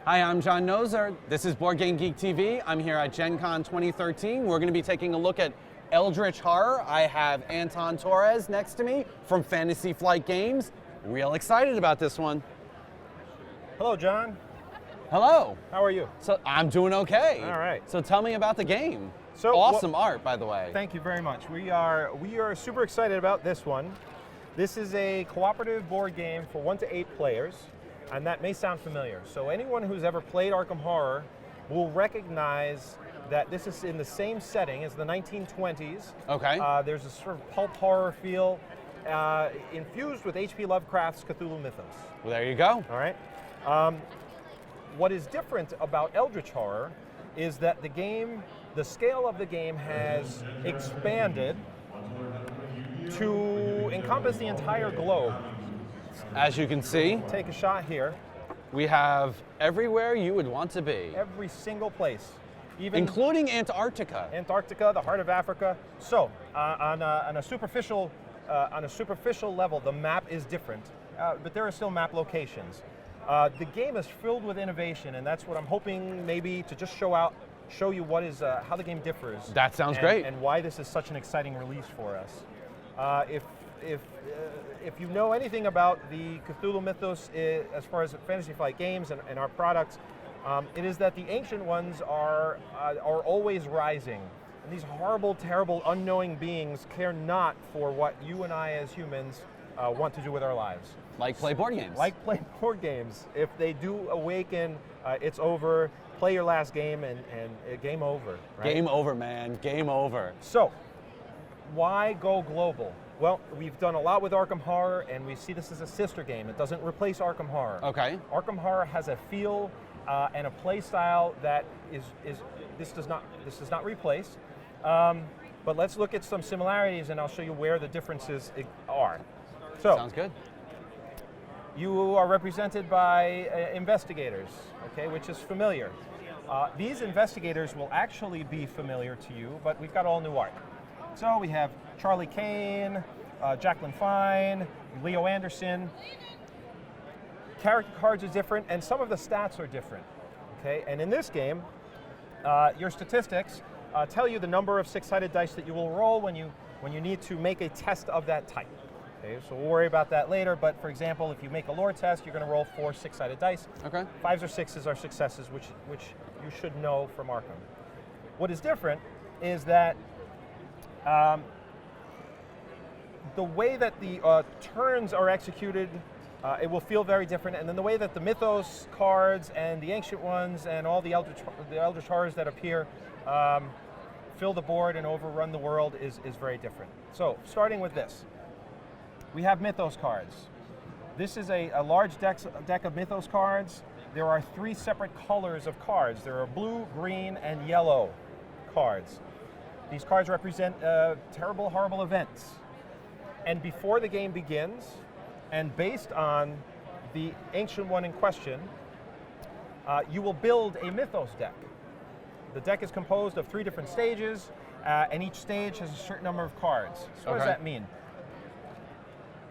Hi, I'm John Noser. This is Board Game Geek TV. I'm here at Gen Con 2013. We're going to be taking a look at Eldritch Horror. I have Anton Torres next to me from Fantasy Flight Games. Real excited about this one. Hello, John. Hello. How are you? So I'm doing okay. All right. So tell me about the game. So awesome art, by the way. Thank you very much. We are super excited about this one. This is a cooperative board game for 1 to 8 players. And that may sound familiar. So anyone who's ever played Arkham Horror will recognize that this is in the same setting as the 1920s. Okay. There's a sort of pulp horror feel infused with H.P. Lovecraft's Cthulhu Mythos. Well, there you go. All right. What is different about Eldritch Horror is that the scale of the game has expanded to encompass the entire globe. As you can see, take a shot here. We have everywhere you would want to be. Every single place, including Antarctica. Antarctica, the heart of Africa. So, on a superficial level, the map is different, but there are still map locations. The game is filled with innovation, and that's what I'm hoping maybe to just show you what is how the game differs. That sounds great. And why this is such an exciting release for us. If you know anything about the Cthulhu Mythos as far as Fantasy Flight Games and our products, it is that the ancient ones are always rising. And these horrible, terrible, unknowing beings care not for what you and I as humans want to do with our lives. Like play board games. Like play board games. If they do awaken, it's over. Play your last game and game over. Right? Game over, man. Game over. So, why go global? Well, we've done a lot with Arkham Horror, and we see this as a sister game. It doesn't replace Arkham Horror. Okay. Arkham Horror has a feel and a play style that this does not replace. But let's look at some similarities, and I'll show you where the differences are. So, sounds good. You are represented by investigators, okay, which is familiar. These investigators will actually be familiar to you, but we've got all new art. So we have Charlie Kane, Jacqueline Fine, Leo Anderson. Character cards are different, and some of the stats are different. Okay, and in this game, your statistics tell you the number of 6-sided dice that you will roll when you need to make a test of that type. Okay, so we'll worry about that later. But for example, if you make a lore test, you're going to roll 4 6-sided dice. Okay. 5s or 6s are successes, which you should know from Arkham. What is different is that the way that the turns are executed, it will feel very different, and then the way that the Mythos cards and the Ancient Ones and all the Eldritch Horrors that appear fill the board and overrun the world is very different. So, starting with this, we have Mythos cards. This is a large deck of Mythos cards. There are 3 separate colors of cards. There are blue, green, and yellow cards. These cards represent terrible, horrible events. And before the game begins, and based on the ancient one in question, you will build a Mythos deck. The deck is composed of 3 different stages, and each stage has a certain number of cards. So what does that mean?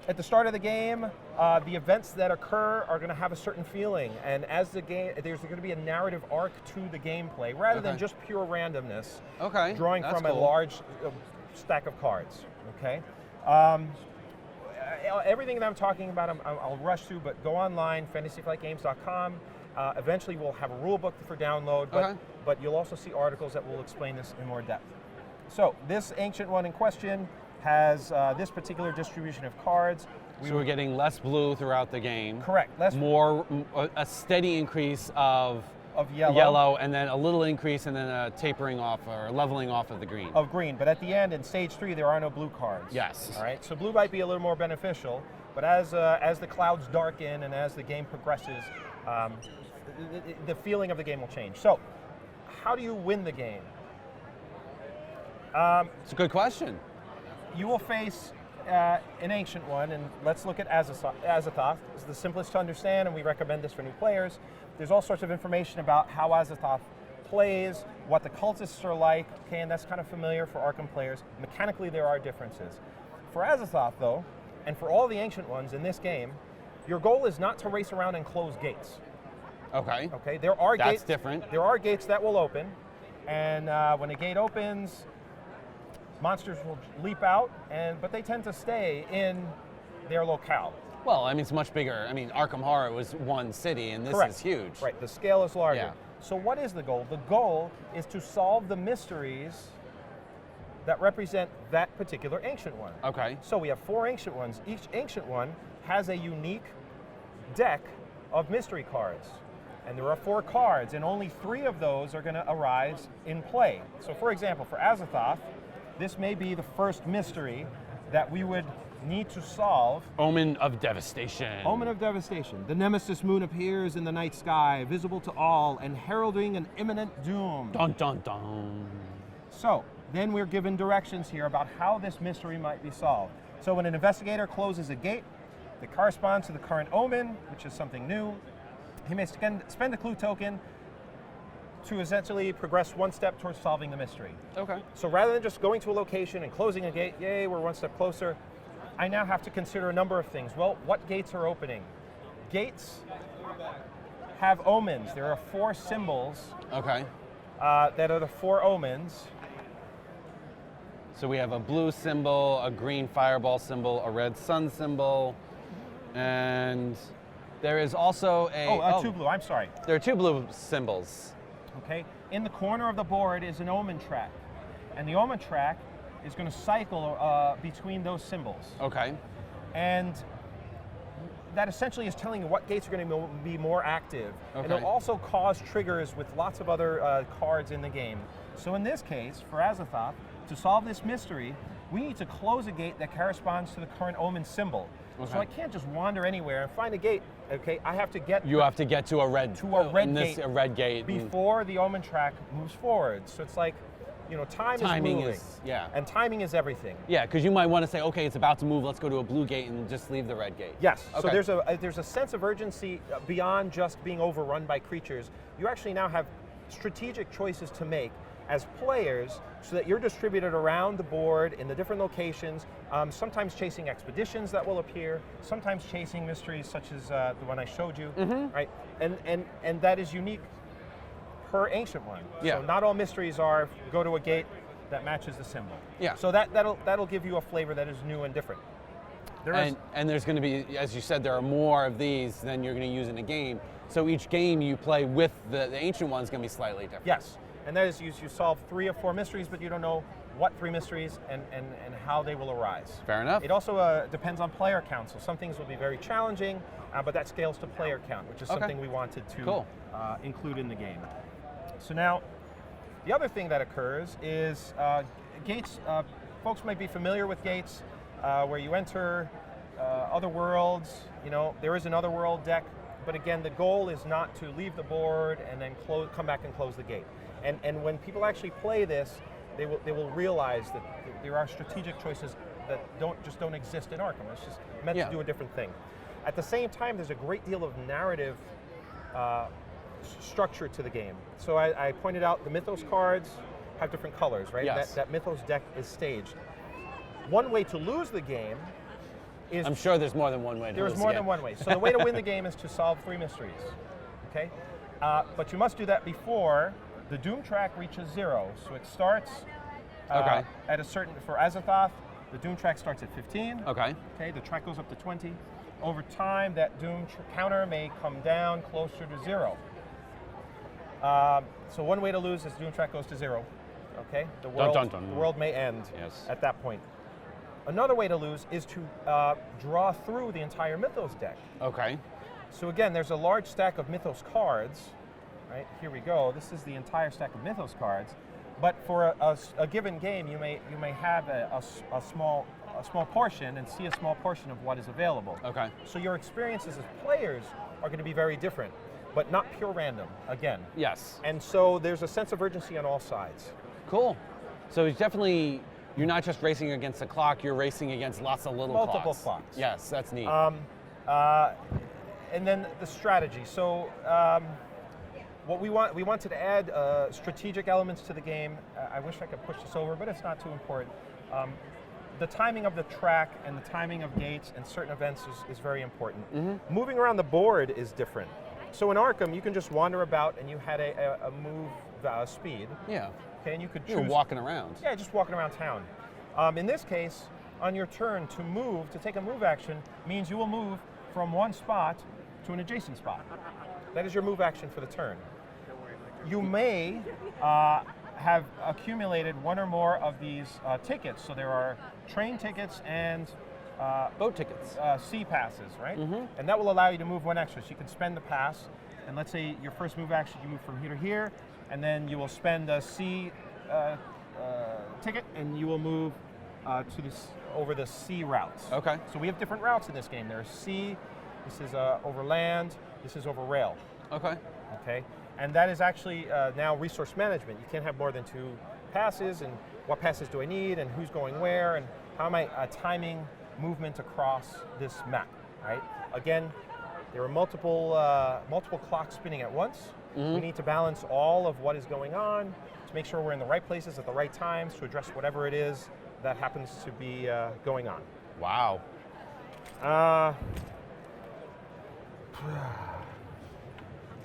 At the start of the game, the events that occur are going to have a certain feeling, and as the game, there's going to be a narrative arc to the gameplay, rather than just pure randomness. Okay. Drawing from a large stack of cards. Okay. Everything that I'm talking about, I'll rush through, but go online, fantasyflightgames.com. Eventually, we'll have a rule book for download, but you'll also see articles that will explain this in more depth. So this ancient one in question has this particular distribution of cards. So we're getting less blue throughout the game. Correct. A steady increase of yellow, and then a little increase, and then a tapering off or leveling off of the green. Of green, but at the end, in stage 3, there are no blue cards. Yes. All right. So blue might be a little more beneficial, but as the clouds darken and as the game progresses, the feeling of the game will change. So, how do you win the game? It's a good question. You will face an ancient one, and let's look at Azathoth. It's the simplest to understand, and we recommend this for new players. There's all sorts of information about how Azathoth plays, what the cultists are like, okay, and that's kind of familiar for Arkham players. Mechanically, there are differences. For Azathoth, though, and for all the ancient ones in this game, your goal is not to race around and close gates. Okay. Okay, there are That's gates. different. There are gates that will open, and when a gate opens, monsters will leap out, but they tend to stay in their locale. Well, I mean, it's much bigger. I mean, Arkham Horror was one city, and this Correct. is huge. Right, the scale is larger. Yeah. So what is the goal? The goal is to solve the mysteries that represent that particular ancient one. Okay. So we have 4 ancient ones. Each ancient one has a unique deck of mystery cards. And there are 4 cards, and only 3 of those are going to arise in play. So for example, for Azathoth, this may be the first mystery that we would need to solve. Omen of Devastation. Omen of Devastation. The Nemesis moon appears in the night sky, visible to all, and heralding an imminent doom. Dun dun dun. So, then we're given directions here about how this mystery might be solved. So when an investigator closes a gate that corresponds to the current omen, which is something new, he may spend a clue token to essentially progress 1 step towards solving the mystery. Okay. So rather than just going to a location and closing a gate, yay, we're 1 step closer, I now have to consider a number of things. Well, what gates are opening? Gates have omens. There are 4 symbols Okay. that are the 4 omens. So we have a blue symbol, a green fireball symbol, a red sun symbol, and there is also a... 2 blue, I'm sorry. There are 2 blue symbols. Okay, in the corner of the board is an omen track, and the omen track is going to cycle between those symbols. Okay. And that essentially is telling you what gates are going to be more active. And Okay. it'll also cause triggers with lots of other cards in the game. So in this case, for Azathoth, to solve this mystery, we need to close a gate that corresponds to the current omen symbol. Okay. So I can't just wander anywhere and find a gate. Okay, I have to get You have to get to a red gate a red gate before the omen track moves forward. So it's like, you know, timing is moving. Yeah. And timing is everything. Yeah, because you might want to say, okay, it's about to move. Let's go to a blue gate and just leave the red gate. Yes. Okay. So there's a sense of urgency beyond just being overrun by creatures. You actually now have strategic choices to make as players, so that you're distributed around the board in the different locations, sometimes chasing expeditions that will appear, sometimes chasing mysteries such as the one I showed you, right? And that is unique per ancient one. Yeah. So not all mysteries are go to a gate that matches the symbol. Yeah. So that'll give you a flavor that is new and different. And there's going to be, as you said, there are more of these than you're going to use in a game. So each game you play with the ancient one is going to be slightly different. Yes. And that is you solve 3 or 4 mysteries, but you don't know what 3 mysteries and how they will arise. Fair enough. It also depends on player count. So some things will be very challenging, but that scales to player count, which is something we wanted to include in the game. So now, the other thing that occurs is gates. Folks might be familiar with gates, where you enter other worlds. You know, there is an otherworld deck, but again, the goal is not to leave the board and then come back and close the gate. And when people actually play this, they will realize that there are strategic choices that don't exist in Arkham. It's just meant to do a different thing. At the same time, there's a great deal of narrative structure to the game. So I pointed out the Mythos cards have different colors, right? Yes. That Mythos deck is staged. One way to lose the game is... I'm sure there's more than one way to lose There's more than one way. So the way to win the game is to solve 3 mysteries, okay? But you must do that before the Doom track reaches 0. So it starts at a certain, for Azathoth, the Doom track starts at 15. Okay. Okay, the track goes up to 20. Over time, that Doom counter may come down closer to 0. So one way to lose is Doom track goes to 0. Okay, the world may end at that point. Another way to lose is to draw through the entire Mythos deck. Okay. So again, there's a large stack of Mythos cards. Right, here we go. This is the entire stack of Mythos cards. But for a given game, you may have a small portion and see a small portion of what is available. Okay. So your experiences as players are going to be very different, but not pure random. Again. Yes. And so there's a sense of urgency on all sides. Cool. So it's definitely, you're not just racing against a clock, you're racing against lots of multiple clocks. Yes, that's neat. And then the strategy. So what we wanted to add strategic elements to the game. I wish I could push this over, but it's not too important. The timing of the track and the timing of gates and certain events is very important. Moving around the board is different. So in Arkham, you can just wander about and you had a move speed. Yeah. Okay, and you could choose. You're walking around. Yeah, just walking around town. In this case, on your turn to move, to take a move action, means you will move from one spot to an adjacent spot. That is your move action for the turn. You may have accumulated one or more of these tickets. So there are train tickets and Boat tickets. sea passes, right? Mm-hmm. And that will allow you to move one extra. So you can spend the pass, and let's say your first move action, you move from here to here, and then you will spend a sea ticket, and you will move to this over the sea routes. Okay. So we have different routes in this game. There's sea, this is over land, this is over rail. Okay. Okay, and that is actually now resource management. You can't have more than 2 passes, and what passes do I need, and who's going where, and how am I timing movement across this map, right? Again, there are multiple clocks spinning at once. Mm-hmm. We need to balance all of what is going on to make sure we're in the right places at the right times to address whatever it is that happens to be going on. Wow. I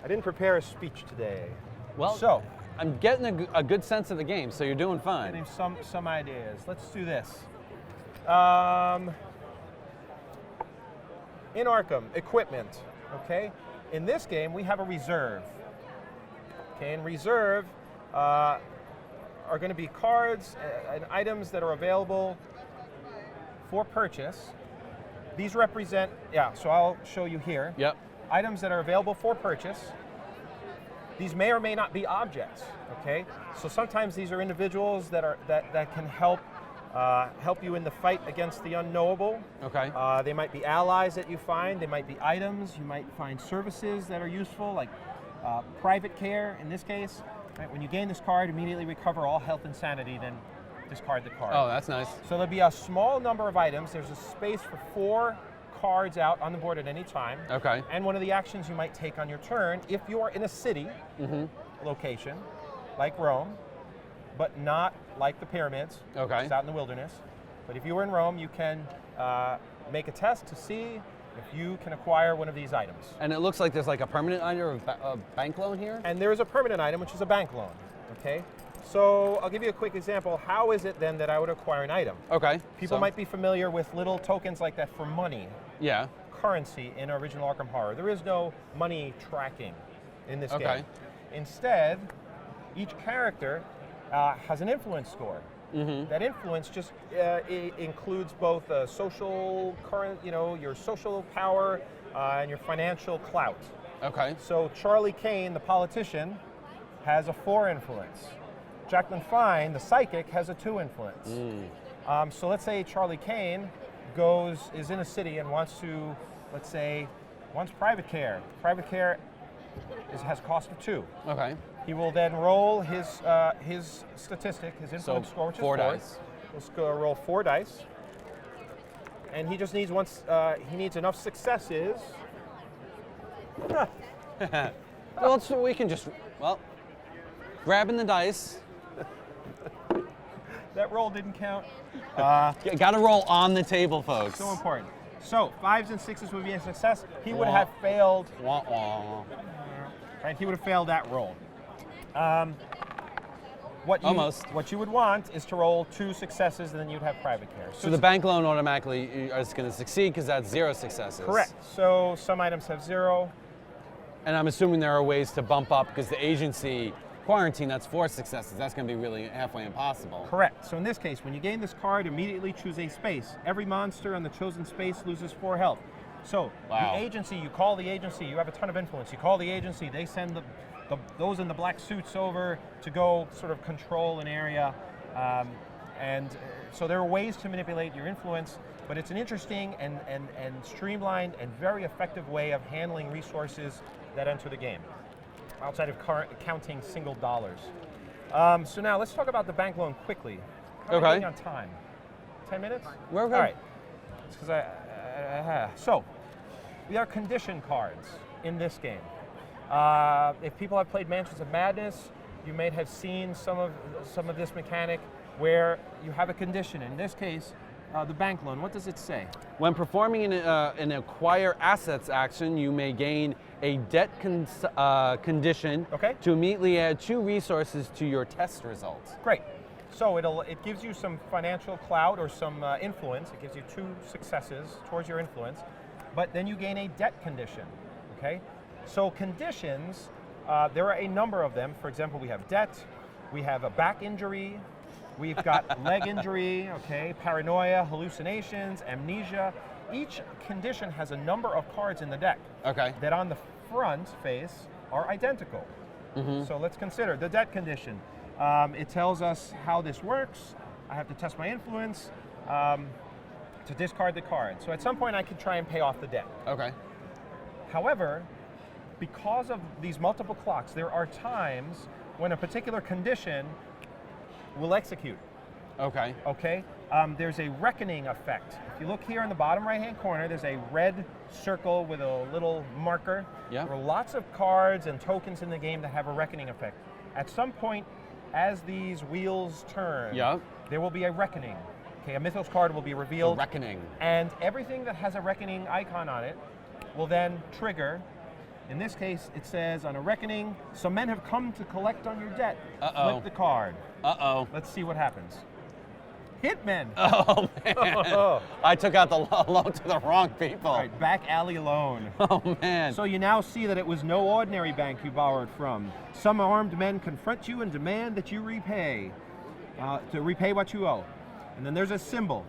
didn't prepare a speech today. Well, so I'm getting a good sense of the game, so you're doing fine. getting some ideas. Let's do this. In Arkham, equipment. Okay. In this game, we have a reserve. Okay, and reserve are going to be cards and items that are available for purchase. These represent, so I'll show you here. Yep. Items that are available for purchase. These may or may not be objects, okay? So sometimes these are individuals that can help you in the fight against the unknowable. Okay. They might be allies that you find. They might be items. You might find services that are useful, like private care in this case. Right? When you gain this card, immediately recover all health and sanity, then discard the card. Oh, that's nice. So there'll be a small number of items. There's a space for 4 cards out on the board at any time. Okay. And one of the actions you might take on your turn, if you're in a city location, like Rome, but not like the pyramids, Okay. which is out in the wilderness. But if you were in Rome, you can make a test to see if you can acquire one of these items. And it looks like there's like a permanent item or a bank loan here? And there is a permanent item, which is a bank loan, okay? So I'll give you a quick example. How is it then that I would acquire an item? Okay. People might be familiar with little tokens like that for money, Yeah. currency in original Arkham Horror. There is no money tracking in this Okay. game. Instead, each character has an influence score. Mm-hmm. That influence just includes both social current, your social power and your financial clout. Okay. So Charlie Kane, the politician, has a 4 influence. Jacqueline Fine, the psychic, has a 2 influence. So let's say Charlie Kane is in a city and wants to, let's say, wants private care. Private care has a cost of 2. Okay. He will then roll his statistic, his influence score, which is 4 dice. He'll roll 4 dice, and he just needs he needs enough successes. Well, so we can just, grabbing the dice. That roll didn't count. Got to roll on the table, folks. So important. So 5s and 6s would be a success. He would Wah. have failed. Wah, wah. Right, he would have failed that roll. Almost. What you would want is to roll 2 successes, and then you'd have private care. So the bank loan automatically is going to succeed because that's 0 successes. Correct. So some items have 0. And I'm assuming there are ways to bump up because the agency quarantine, that's 4 successes. That's going to be really halfway impossible. Correct. So in this case, when you gain this card, immediately choose a space. Every monster on the chosen space loses 4 health. So Wow. the agency, you call the agency, you have a ton of influence. You call the agency, they send those in the black suits over to go sort of control an area. So there are ways to manipulate your influence, but it's an interesting and streamlined and very effective way of handling resources that enter the game, outside of counting single dollars. So now let's talk about the bank loan quickly. How are we Okay. doing on time? 10 minutes? We're okay. All right. It's 'cause so we are condition cards in this game. If people have played Mansions of Madness, you may have seen some of this mechanic where you have a condition. In this case, the bank loan. What does it say? When performing an acquire assets action, you may gain a debt condition Okay. to immediately add 2 resources to your test results. Great. So it gives you some financial clout or some influence. It gives you 2 successes towards your influence, but then you gain a debt condition. Okay. So conditions, there are a number of them. For example, we have debt, we have a back injury, we've got leg injury. Okay. Paranoia, hallucinations, amnesia. Each condition has a number of cards in the deck. Okay. That on the front face are identical. So let's consider the debt condition. It tells us how this works. I have to test my influence to discard the card. So at some point I could try and pay off the debt. Okay. However, because of these multiple clocks, there are times when a particular condition will execute. Okay. Okay? There's a reckoning effect. If you look here in the bottom right-hand corner, there's a red circle with a little marker. Yeah. There are lots of cards and tokens in the game that have a reckoning effect. At some point, as these wheels turn, Yeah. there will be a reckoning. Okay, a Mythos card will be revealed. The reckoning. And everything that has a reckoning icon on it will then trigger. In this case, it says on a reckoning, some men have come to collect on your debt. Uh-oh. Flip the card. Uh-oh. Let's see what happens. Hitmen. Oh, man. I took out the loan to the wrong people. All right, back alley loan. Oh, man. So you now see that it was no ordinary bank you borrowed from. Some armed men confront you and demand that you repay, to repay what you owe. And then there's a symbol.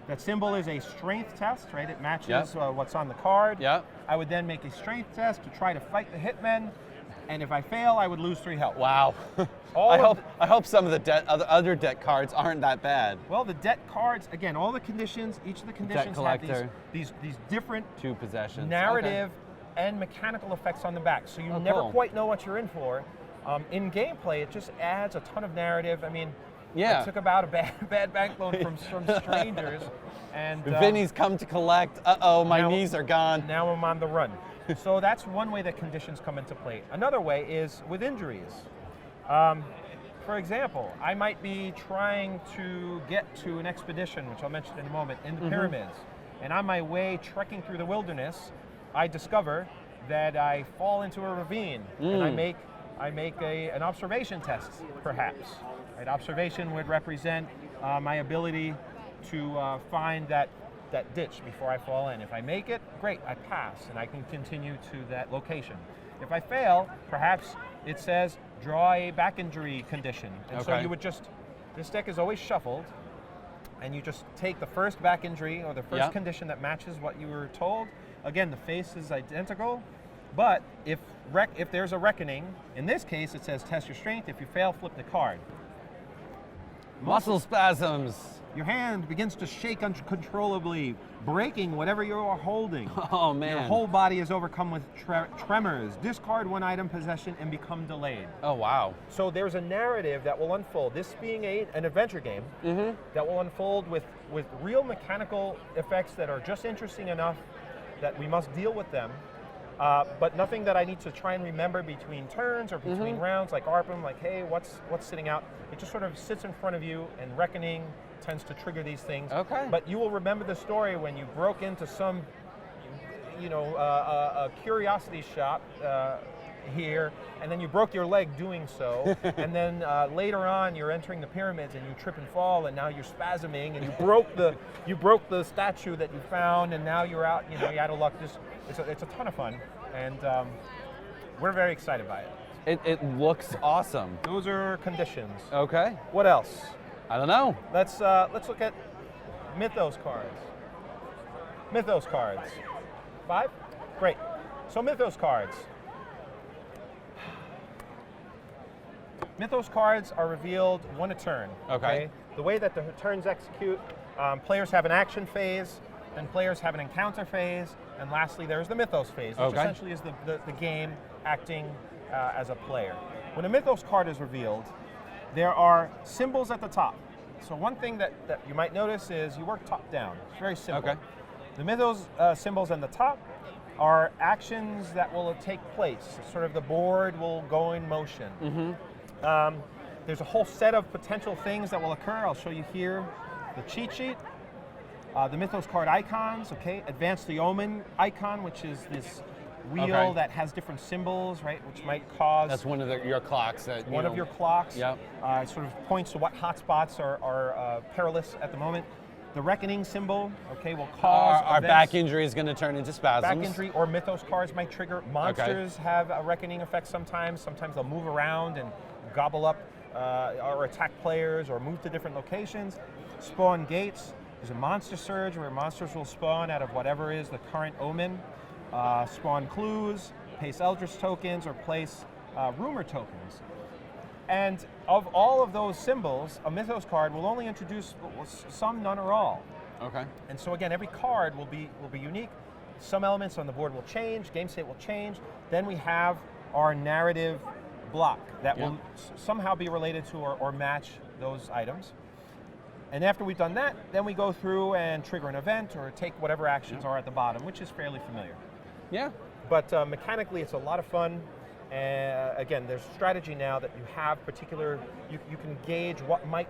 That symbol is a strength test, right? It matches what's on the card. Yep. I would then make a strength test to try to fight the hitmen. And if I fail, I would lose 3 health. Wow. I hope some of the other debt cards aren't that bad. Well, the debt cards, again, all the conditions, each of the conditions have these different 2 possessions. narrative and mechanical effects on the back. So you never quite know what you're in for. In gameplay, it just adds a ton of narrative. I mean, I took about a bad bank loan from strangers. And Vinny's come to collect. Uh-oh, my knees are gone. Now I'm on the run. So that's one way that conditions come into play. Another way is with injuries. For example, I might be trying to get to an expedition, which I'll mention in a moment, in the pyramids. And on my way trekking through the wilderness, I discover that I fall into a ravine, and I make an observation test, perhaps. Right? Observation would represent my ability to find that ditch before I fall in. If I make it, great, I pass, and I can continue to that location. If I fail, perhaps it says draw a back injury condition. And so you would this deck is always shuffled, and you just take the first back injury or the first condition that matches what you were told. Again, the face is identical, but if there's a reckoning, in this case it says test your strength. If you fail, flip the card. Muscle spasms. Your hand begins to shake uncontrollably, breaking whatever you are holding. Oh, man. Your whole body is overcome with tremors. Discard 1 item possession and become delayed. Oh, wow. So there's a narrative that will unfold. This being an adventure game, that will unfold with real mechanical effects that are just interesting enough that we must deal with them. But nothing that I need to try and remember between turns or between rounds, like ARPM, like, hey, what's sitting out? It just sort of sits in front of you, and reckoning tends to trigger these things. Okay. But you will remember the story when you broke into some, a curiosity shop here, and then you broke your leg doing so, and then later on you're entering the pyramids and you trip and fall, and now you're spasming, and you broke the statue that you found, and now you're out. You're out of luck. It's a ton of fun, and we're very excited by it. It looks awesome. Those are conditions. Okay. What else? I don't know. Let's look at Mythos cards. Mythos cards. 5? Great. So Mythos cards. Mythos cards are revealed 1 a turn. Okay. The way that the turns execute, players have an action phase, then players have an encounter phase, and lastly there's the Mythos phase, which essentially is the game acting as a player. When a Mythos card is revealed, there are symbols at the top. So one thing that you might notice is you work top down. It's very simple. Okay. The Mythos symbols on the top are actions that will take place. Sort of the board will go in motion. There's a whole set of potential things that will occur. I'll show you here the cheat sheet. The Mythos card icons, Advance the Omen icon, which is this wheel that has different symbols, right, which might cause... That's one of your clocks. That, one of your clocks. Yep. It sort of points to what hotspots are perilous at the moment. The reckoning symbol, okay, will cause our back injury is going to turn into spasms. Back injury or Mythos cards might trigger. Monsters have a reckoning effect sometimes. Sometimes they'll move around and gobble up or attack players or move to different locations. Spawn gates. There's a monster surge where monsters will spawn out of whatever is the current omen. Spawn clues, place Eldritch tokens, or place rumor tokens. And of all of those symbols, a Mythos card will only introduce some, none, or all. Okay. And so again, every card will be unique. Some elements on the board will change, game state will change. Then we have our narrative block that will somehow be related to or match those items. And after we've done that, then we go through and trigger an event or take whatever actions are at the bottom, which is fairly familiar. Yeah. But mechanically, it's a lot of fun. Again, there's strategy now that you have particular, you can gauge what might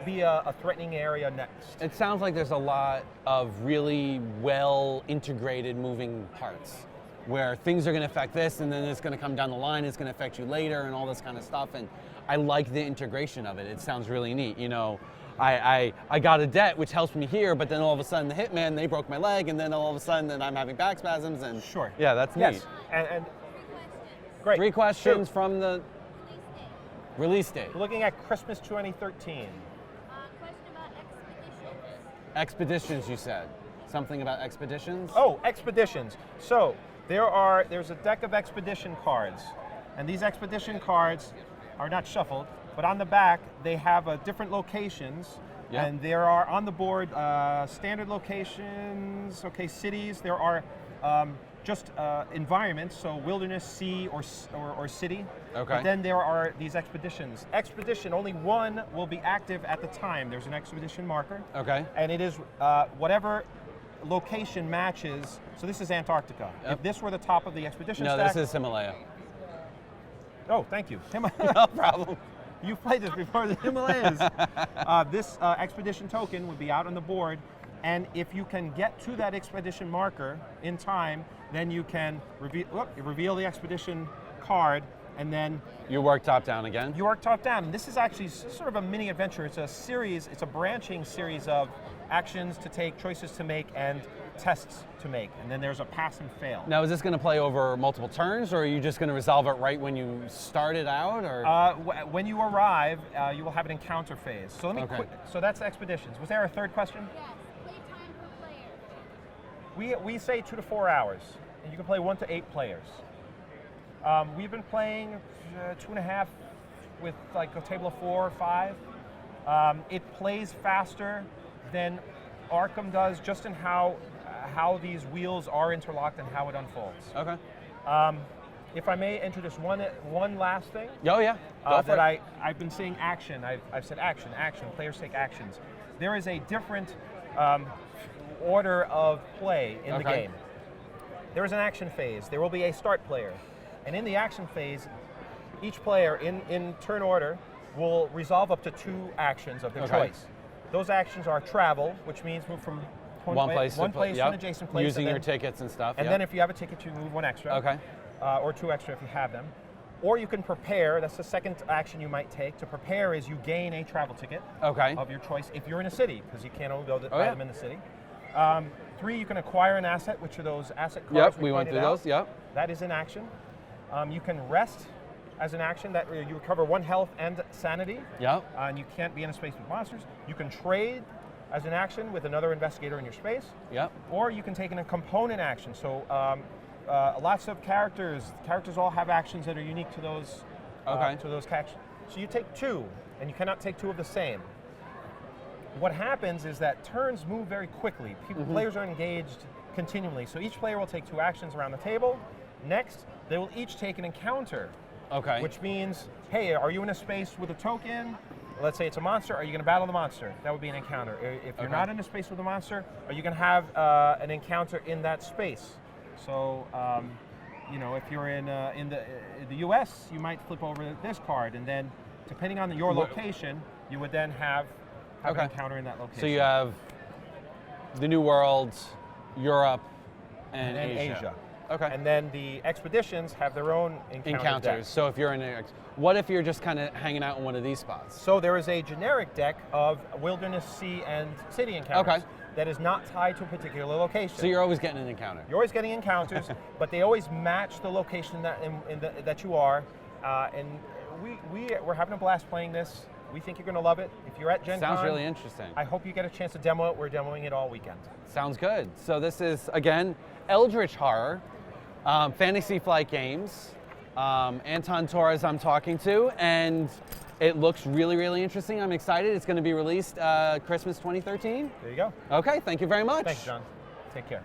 be a threatening area next. It sounds like there's a lot of really well integrated moving parts where things are going to affect this and then it's going to come down the line, it's going to affect you later and all this kind of stuff. And I like the integration of it. It sounds really neat. You know, I got a debt which helps me here, but then all of a sudden the hitman, they broke my leg, and then all of a sudden then I'm having back spasms and sure. Yeah, that's neat. Yes. And great. 3 questions from the release date. We're looking at Christmas 2013. Question about expeditions. Expeditions, you said. Something about expeditions? Oh, expeditions. So there's a deck of expedition cards, and these expedition cards are not shuffled, but on the back they have different locations, and there are on the board standard locations, okay, cities. There are just environments, so wilderness, sea, or city. Okay. But then there are these expeditions. Expedition, only one will be active at the time. There's an expedition marker. Okay. And it is whatever location matches. So this is Antarctica. Yep. If this were the top of the expedition No, stack. this is Himalaya. Oh, thank you. No problem. You've played this before, the Himalayas. This expedition token would be out on the board, and if you can get to that expedition marker in time, then you can reveal the expedition card, and then You work top down again? you work top down. And this is actually sort of a mini adventure. It's a series, it's a branching series of actions to take, choices to make, and tests to make. And then there's a pass and fail. Now, is this going to play over multiple turns, or are you just going to resolve it right when you start it out? Or When you arrive, you will have an encounter phase. So let me so that's expeditions. Was there a third question? Yes. Playtime per player. We say 2 to 4 hours, and you can play 1 to 8 players. We've been playing 2.5 with like a table of 4 or 5. It plays faster than Arkham does, just in how these wheels are interlocked and how it unfolds. Okay. If I may introduce one last thing. Oh, yeah. Go for it. I've been saying action. I've said action. Players take actions. There is a different order of play in the game. There is an action phase. There will be a start player. And in the action phase, each player in turn order will resolve up to 2 actions of their choice. Those actions are travel, which means move from one place to an adjacent place. Using your tickets and stuff. And then if you have a ticket, you move 1 extra. Okay. Or 2 extra if you have them. Or you can prepare. That's the second action you might take. To prepare is you gain a travel ticket of your choice if you're in a city, because you can't only buy them in the city. 3, you can acquire an asset, which are those asset cards. Yep, we went through those. Yep. That is an action. You can rest as an action, that you recover 1 health and sanity. Yep. And you can't be in a space with monsters. You can trade as an action with another investigator in your space. Yep. Or you can take in a component action. So lots of characters all have actions that are unique to those actions. So you take 2, and you cannot take 2 of the same. What happens is that turns move very quickly. Players are engaged continually. So each player will take 2 actions around the table. Next, they will each take an encounter. Okay. Which means, hey, are you in a space with a token? Let's say it's a monster. Are you going to battle the monster? That would be an encounter. If you're not in a space with a monster, are you going to have an encounter in that space? So, if you're in the U.S., you might flip over this card, and then depending on your location, you would then have an encounter in that location. So you have the New World, Europe, and Asia. Okay. And then the expeditions have their own Encounters. decks. So if you're what if you're just kind of hanging out in one of these spots? So there is a generic deck of wilderness, sea, and city encounters Okay. that is not tied to a particular location. So you're always getting an encounter. You're always getting encounters, but they always match the location that you are. And we're having a blast playing this. We think you're going to love it. If you're at Gen Sounds Con, really interesting. I hope you get a chance to demo it. We're demoing it all weekend. Sounds good. So this is, again, Eldritch Horror, Fantasy Flight Games. Anton Torres I'm talking to, and it looks really, really interesting. I'm excited. It's going to be released Christmas 2013. There you go. Okay, thank you very much. Thanks, John. Take care.